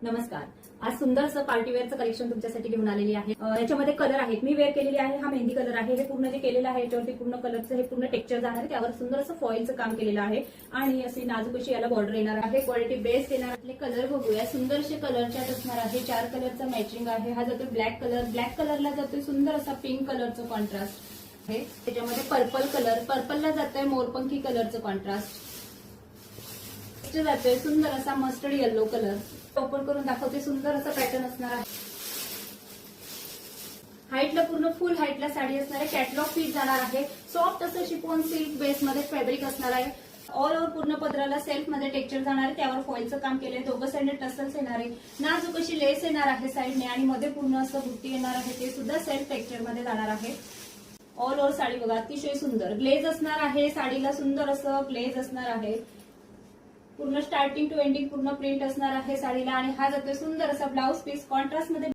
नमस्कार. आज सुंदर असं पार्टीवेअरचं कलेक्शन तुमच्यासाठी घेऊन आलेली आहे. याच्यामध्ये कलर आहेत. मी वेअर केलेली आहे. हा मेहंदी कलर आहे. हे पूर्ण जे केलेलं आहे याच्यावरती पूर्ण कलरचं हे पूर्ण टेक्स्चर जाणार आहे. त्यावर सुंदर असं फॉइलचं काम केलेलं आहे आणि अशी नाजूक अशी याला बॉर्डर येणार आहे. क्वालिटी बेस्ट येणार आहे. कलर बघूया. सुंदरसे कलर चार्ट असणार आहे. 4 कलरचा मॅचिंग आहे. हा जातो ब्लॅक कलरला जातोय सुंदर असा पिंक कलरचं कॉन्ट्रास्ट आहे. त्याच्यामध्ये पर्पलला जातोय मोरपंखी कलरचं कॉन्ट्रास्ट जातोय सुंदर असा मस्टर्ड येलो कलर. ओपन करून दाखवते. सुंदर असा पॅटर्न असणार आहे. हाईटला पूर्ण फुल हाईटला साडी असणार आहे. कॅटलॉग पीस जाणार आहे. सॉफ्ट असं शिफॉन सिल्क बेसमध्ये फॅब्रिक असणार आहे. ऑल ओव्हर पूर्ण पदराला सेल्फ मध्ये टेक्स्चर जाणार आहे. त्यावर फॉइलचं काम केलंय. दोघं साईडने टसल्स येणार आहे. नाजूक अशी लेस येणार आहे साईडने आणि मध्ये पूर्ण असं बुट्टी येणार आहे. ते सुद्धा सेल्फ टेक्स्चर मध्ये जाणार आहे. ऑल ओव्हर साडी बघा अतिशय सुंदर ग्लेज असणार आहे. साडीला सुंदर असं ग्लेज असणार आहे. पूर्ण स्टार्टिंग टू एंडिंग पूर्ण प्रिंट असणार आहे साडीला आणि हा जातोय सुंदर असा ब्लाऊज पीस कॉन्ट्रास्ट मध्ये